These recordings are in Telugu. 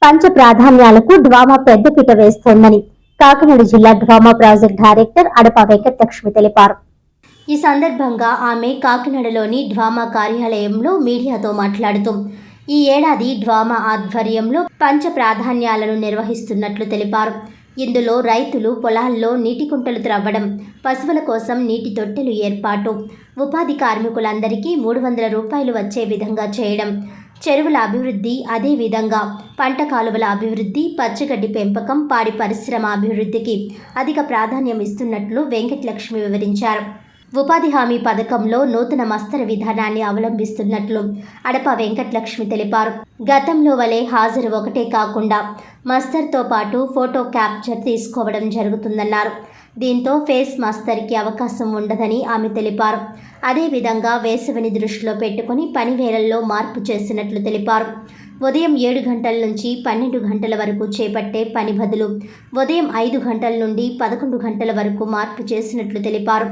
పంచ ప్రాధాన్యాలకు డ్వామా పెద్దపీట వేస్తోందని కాకినాడ జిల్లా డ్వామా ప్రాజెక్ట్ డైరెక్టర్ అడప వెంకటలక్ష్మి తెలిపారు. ఈ సందర్భంగా ఆమె కాకినాడలోని డ్వామా కార్యాలయంలో మీడియాతో మాట్లాడుతూ ఈ ఏడాది డ్వామా ఆధ్వర్యంలో పంచ ప్రాధాన్యాలను నిర్వహిస్తున్నట్లు తెలిపారు. ఇందులో రైతులు పొలాల్లో నీటి కుంటలు త్రవ్వడం, పశువుల కోసం నీటి తొట్టెలు ఏర్పాటు, ఉపాధి కార్మికులందరికీ 300 రూపాయలు వచ్చే విధంగా చేయడం, చెరువుల అభివృద్ధి, అదేవిధంగా పంట కాలువల అభివృద్ధి, పచ్చగడ్డి పెంపకం, పాడి పరిశ్రమ అభివృద్ధికి అధిక ప్రాధాన్యం ఇస్తున్నట్లు వెంకటలక్ష్మి వివరించారు. ఉపాధి హామీ పథకంలో నూతన మస్తర విధానాన్ని అవలంబిస్తున్నట్లు అడప వెంకటలక్ష్మి తెలిపారు. గతంలో వలె హాజరు ఒకటే కాకుండా మస్తర్తో పాటు ఫోటో క్యాప్చర్ తీసుకోవడం జరుగుతుందన్నారు. దీంతో ఫేస్ మస్తర్కి అవకాశం ఉండదని ఆమె తెలిపారు. అదేవిధంగా వేసవిని దృష్టిలో పెట్టుకుని పని వేళల్లో మార్పు చేసినట్లు తెలిపారు. ఉదయం 7 గంటల నుంచి 12 గంటల వరకు చేపట్టే పని బదులు ఉదయం 5 గంటల నుండి 11 గంటల వరకు మార్పు చేసినట్లు తెలిపారు.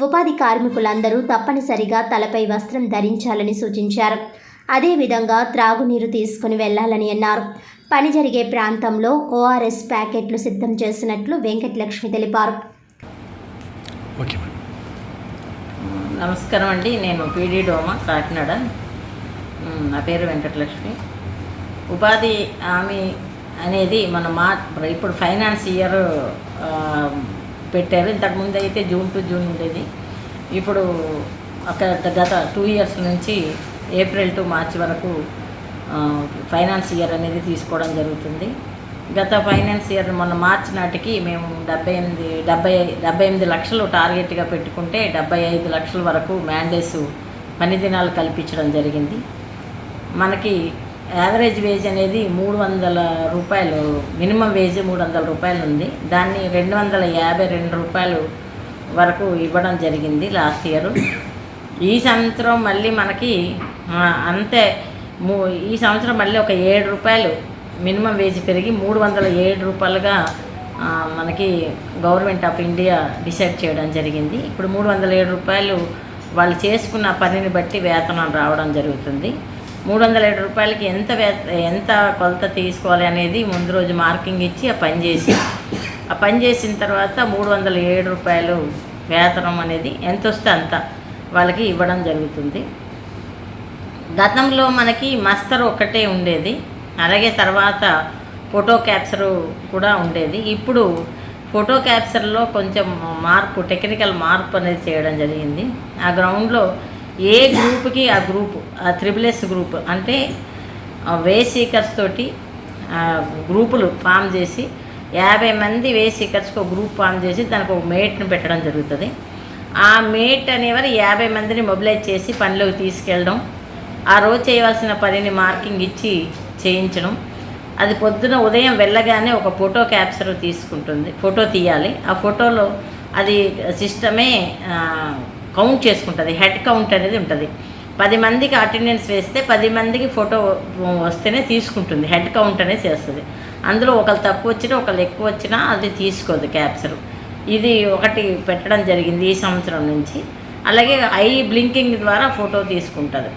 ఉపాధి కార్మికులందరూ తప్పనిసరిగా తలపై వస్త్రం ధరించాలని సూచించారు. అదేవిధంగా త్రాగునీరు తీసుకుని వెళ్లాలని అన్నారు. పని జరిగే ప్రాంతంలో ఓఆర్ఎస్ ప్యాకెట్లు సిద్ధం చేసినట్లు వెంకటలక్ష్మి తెలిపారు. నమస్కారం అండి, నేను పీడీ డోమా కాకినాడ. నా పేరు వెంకటలక్ష్మి. ఉపాధి హామీ అనేది మన ఇప్పుడు ఫైనాన్స్ ఇయర్ పెట్టారు. ఇంతకుముందు అయితే జూన్ టు జూన్ ఉండేది. ఇప్పుడు గత 2 ఇయర్స్ నుంచి ఏప్రిల్ టు మార్చి వరకు ఫైనాన్స్ ఇయర్ అనేది తీసుకోవడం జరుగుతుంది. గత ఫైనాన్స్ ఇయర్ మొన్న మార్చి నాటికి మేము 78 లక్షలు టార్గెట్గా పెట్టుకుంటే 75 లక్షల వరకు మ్యాండేస్ పని దినాలు కల్పించడం జరిగింది. మనకి యావరేజ్ వేజ్ అనేది 300 రూపాయలు, మినిమం వేజ్ 300 రూపాయలు ఉంది. దాన్ని 252 రూపాయలు వరకు ఇవ్వడం జరిగింది లాస్ట్ ఇయర్. ఈ సంవత్సరం మళ్ళీ మనకి అంతే, ఈ సంవత్సరం మళ్ళీ ఒక 7 రూపాయలు మినిమం వేజ్ పెరిగి 307 రూపాయలుగా మనకి గవర్నమెంట్ ఆఫ్ ఇండియా డిసైడ్ చేయడం జరిగింది. ఇప్పుడు 307 రూపాయలు వాళ్ళు చేసుకున్న పనిని బట్టి వేతనం రావడం జరుగుతుంది. 307 రూపాయలకి ఎంత కొలత తీసుకోవాలి అనేది ముందు రోజు మార్కింగ్ ఇచ్చి ఆ పని చేసిన తర్వాత 307 రూపాయలు వేతనం అనేది ఎంత వస్తే అంత వాళ్ళకి ఇవ్వడం జరుగుతుంది. గతంలో మనకి మస్తరు ఒక్కటే ఉండేది, అలాగే తర్వాత ఫోటో క్యాప్చరు కూడా ఉండేది. ఇప్పుడు ఫోటో క్యాప్చర్లో కొంచెం మార్పు, టెక్నికల్ మార్పు అనేది చేయడం జరిగింది. ఆ గ్రౌండ్లో ఏ గ్రూప్కి ఆ గ్రూపు, ఆ SSS గ్రూప్ అంటే వే సీకర్స్ తోటి గ్రూపులు ఫామ్ చేసి 50 మంది వే సీకర్స్కి ఒక గ్రూప్ ఫామ్ చేసి దానికి ఒక మేట్ని పెట్టడం జరుగుతుంది. ఆ మేట్ అనేవారు 50 మందిని మొబిలైజ్ చేసి పనిలోకి తీసుకెళ్ళడం, ఆ రోజు చేయవలసిన పనిని మార్కింగ్ ఇచ్చి చేయించడం. అది పొద్దున ఉదయం వెళ్ళగానే ఒక ఫోటో క్యాప్చర్ తీసుకుంటుంది, ఫోటో తీయాలి. ఆ ఫోటోలో అది సిస్టమే కౌంట్ చేసుకుంటుంది. హెడ్ కౌంట్ అనేది ఉంటుంది. 10 మందికి అటెండెన్స్ వేస్తే 10 మందికి ఫోటో వస్తేనే తీసుకుంటుంది. హెడ్ కౌంట్ అనేది చేస్తుంది. అందులో ఒకళ్ళు తక్కువ వచ్చినా ఒకళ్ళు ఎక్కువ వచ్చినా అది తీసుకోదు క్యాప్చర్. ఇది ఒకటి పెట్టడం జరిగింది ఈ సంవత్సరం నుంచి. అలాగే ఐ బ్లింకింగ్ ద్వారా ఫోటో తీసుకుంటుంది.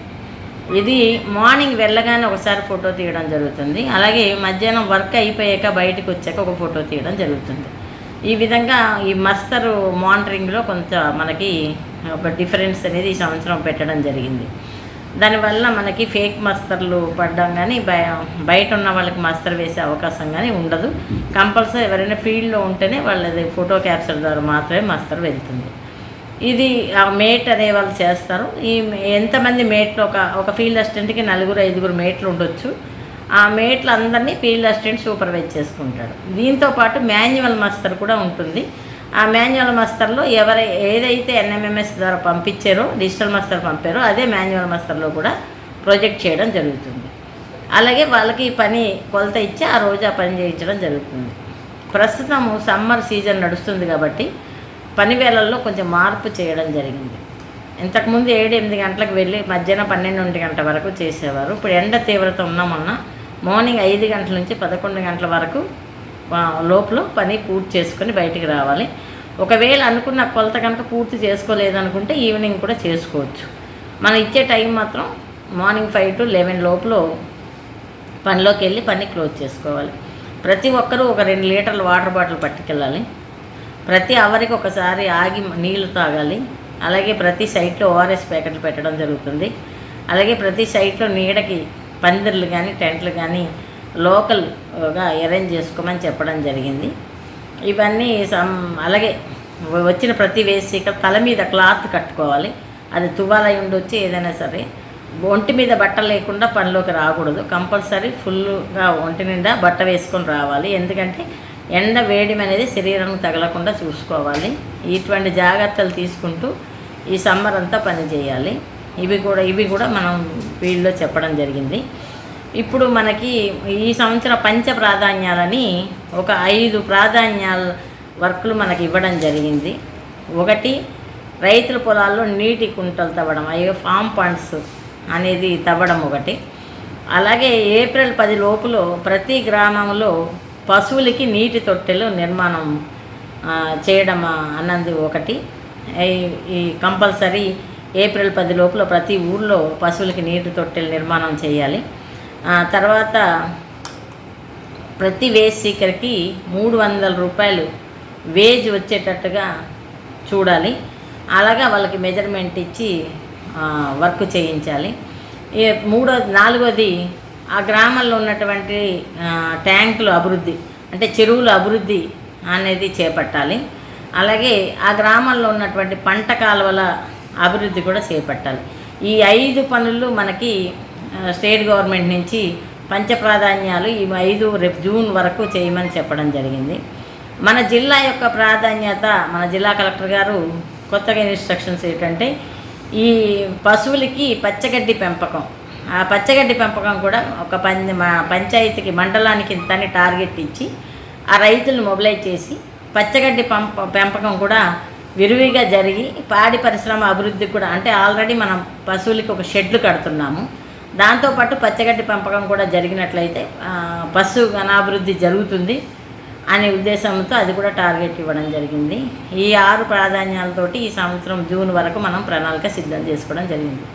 ఇది మార్నింగ్ వెళ్ళగానే ఒకసారి ఫోటో తీయడం జరుగుతుంది. అలాగే మధ్యాహ్నం వర్క్ అయిపోయాక బయటకు వచ్చాక ఒక ఫోటో తీయడం జరుగుతుంది. ఈ విధంగా ఈ మస్తరు మానిటరింగ్లో కొంత మనకి ఒక డిఫరెన్స్ అనేది ఈ సంవత్సరం పెట్టడం జరిగింది. దానివల్ల మనకి ఫేక్ మస్తర్లు పడ్డం కానీ బయట ఉన్న వాళ్ళకి మస్తర్ వేసే అవకాశం కానీ ఉండదు. కంపల్సరీ ఎవరైనా ఫీల్డ్లో ఉంటేనే వాళ్ళది ఫోటో క్యాప్చర్ ద్వారా మాత్రమే మస్తర్ వెళ్తుంది. ఇది ఆ మేట్ అనే వాళ్ళు చేస్తారు. ఎంతమంది మేట్లు, ఒక ఫీల్డ్ అసిస్టెంట్కి 4-5 మేట్లు ఉండొచ్చు. ఆ మేట్లు అందరినీ ఫీల్డ్ అసిస్టెంట్ సూపర్వైజ్ చేసుకుంటాడు. దీంతోపాటు మాన్యువల్ మస్తర్ కూడా ఉంటుంది. ఆ మాన్యువల్ మస్తర్లో ఏదైతే NMMS ద్వారా పంపించారో, డిజిటల్ మస్తర్ పంపారో అదే మాన్యువల్ మస్తర్లో కూడా ప్రొజెక్ట్ చేయడం జరుగుతుంది. అలాగే వాళ్ళకి పని కొలత ఇచ్చి ఆ రోజు ఆ పని చేయించడం జరుగుతుంది. ప్రస్తుతం సమ్మర్ సీజన్ నడుస్తుంది కాబట్టి పని వేళల్లో కొంచెం మార్పు చేయడం జరిగింది. ఇంతకుముందు 7-8 గంటలకు వెళ్ళి మధ్యాహ్నం 12 గంటల వరకు చేసేవారు. ఇప్పుడు ఎండ తీవ్రత ఉన్నామన్న మార్నింగ్ 5 గంటల నుంచి 11 గంటల వరకు లోపల పని పూర్తి చేసుకొని బయటికి రావాలి. ఒకవేళ అనుకున్న కొలత కనుక పూర్తి చేసుకోలేదనుకుంటే ఈవినింగ్ కూడా చేసుకోవచ్చు. మనం ఇచ్చే టైం మాత్రం మార్నింగ్ 5 to 11 లోపల పనిలోకి వెళ్ళి పని క్లోజ్ చేసుకోవాలి. ప్రతి ఒక్కరూ ఒక 2 లీటర్ల వాటర్ బాటిల్ పట్టుకెళ్ళాలి. ప్రతి అవర్కి ఒకసారి ఆగి నీళ్లు తాగాలి. అలాగే ప్రతి సైట్లో ఓఆర్ఎస్ ప్యాకెట్లు పెట్టడం జరుగుతుంది. అలాగే ప్రతి సైట్లో నీడకి పందిర్లు కానీ టెంట్లు కానీ లోకల్గా అరేంజ్ చేసుకోమని చెప్పడం జరిగింది. ఇవన్నీ అలాగే వచ్చిన ప్రతి వేస్ట్ తల మీద క్లాత్ కట్టుకోవాలి. అది తువ్వాల ఉండొచ్చు, ఏదైనా సరే. ఒంటి మీద బట్ట లేకుండా పనిలోకి రాకూడదు. కంపల్సరీ ఫుల్గా ఒంటి నిండా బట్ట వేసుకొని రావాలి. ఎందుకంటే ఎండ వేడి అనేది శరీరం తగలకుండా చూసుకోవాలి. ఇటువంటి జాగ్రత్తలు తీసుకుంటూ ఈ సమ్మర్ అంతా పని చేయాలి. ఇవి కూడా మనం ఫీల్డ్లో చెప్పడం జరిగింది. ఇప్పుడు మనకి ఈ సంవత్సరం పంచ ప్రాధాన్యాలని ఒక 5 ప్రాధాన్యాల వర్కులు మనకి ఇవ్వడం జరిగింది. ఒకటి, రైతుల పొలాల్లో నీటి కుంటలు తవ్వడం, ఫామ్ పండ్స్ అనేది తవ్వడం ఒకటి. అలాగే ఏప్రిల్ 10 లోపులో ప్రతి గ్రామంలో పశువులకి నీటి తొట్టెలు నిర్మాణం చేయడం అన్నది ఒకటి. ఈ కంపల్సరీ ఏప్రిల్ 10 లోపల ప్రతి ఊర్లో పశువులకి నీటి తొట్టెలు నిర్మాణం చేయాలి. తర్వాత ప్రతి వేజ్ సీకర్కి 300 రూపాయలు వేజ్ వచ్చేటట్టుగా చూడాలి. అలాగా వాళ్ళకి మెజర్మెంట్ ఇచ్చి వర్క్ చేయించాలి. నాలుగోది, ఆ గ్రామంలో ఉన్నటువంటి ట్యాంకుల అభివృద్ధి, అంటే చెరువుల అభివృద్ధి అనేది చేపట్టాలి. అలాగే ఆ గ్రామంలో ఉన్నటువంటి పంట కాలువల అభివృద్ధి కూడా చేపట్టాలి. ఈ 5 పనులు మనకి స్టేట్ గవర్నమెంట్ నుంచి పంచప్రాధాన్యాలు ఈ 5 రేపు జూన్ వరకు చేయమని చెప్పడం జరిగింది. మన జిల్లా యొక్క ప్రాధాన్యత, మన జిల్లా కలెక్టర్ గారు కొత్తగా ఇన్స్ట్రక్షన్స్ ఏంటంటే ఈ పశువులకి పచ్చగడ్డి పెంపకం, ఆ పచ్చగడ్డి పెంపకం కూడా ఒక పంచాయతీకి మండలానికి ఇంతని టార్గెట్ ఇచ్చి ఆ రైతులను మొబిలైజ్ చేసి పచ్చగడ్డి పెంపకం కూడా విరివిగా జరిగి పాడి పరిశ్రమ అభివృద్ధికి కూడా, అంటే ఆల్రెడీ మనం పశువులకి ఒక షెడ్లు కడుతున్నాము, దాంతోపాటు పచ్చగడ్డి పెంపకం కూడా జరిగినట్లయితే పశు గణాభివృద్ధి జరుగుతుంది అనే ఉద్దేశంతో అది కూడా టార్గెట్ ఇవ్వడం జరిగింది. ఈ 6 ప్రాధాన్యాలతోటి ఈ సంవత్సరం జూన్ వరకు మనం ప్రణాళిక సిద్ధం చేసుకోవడం జరిగింది.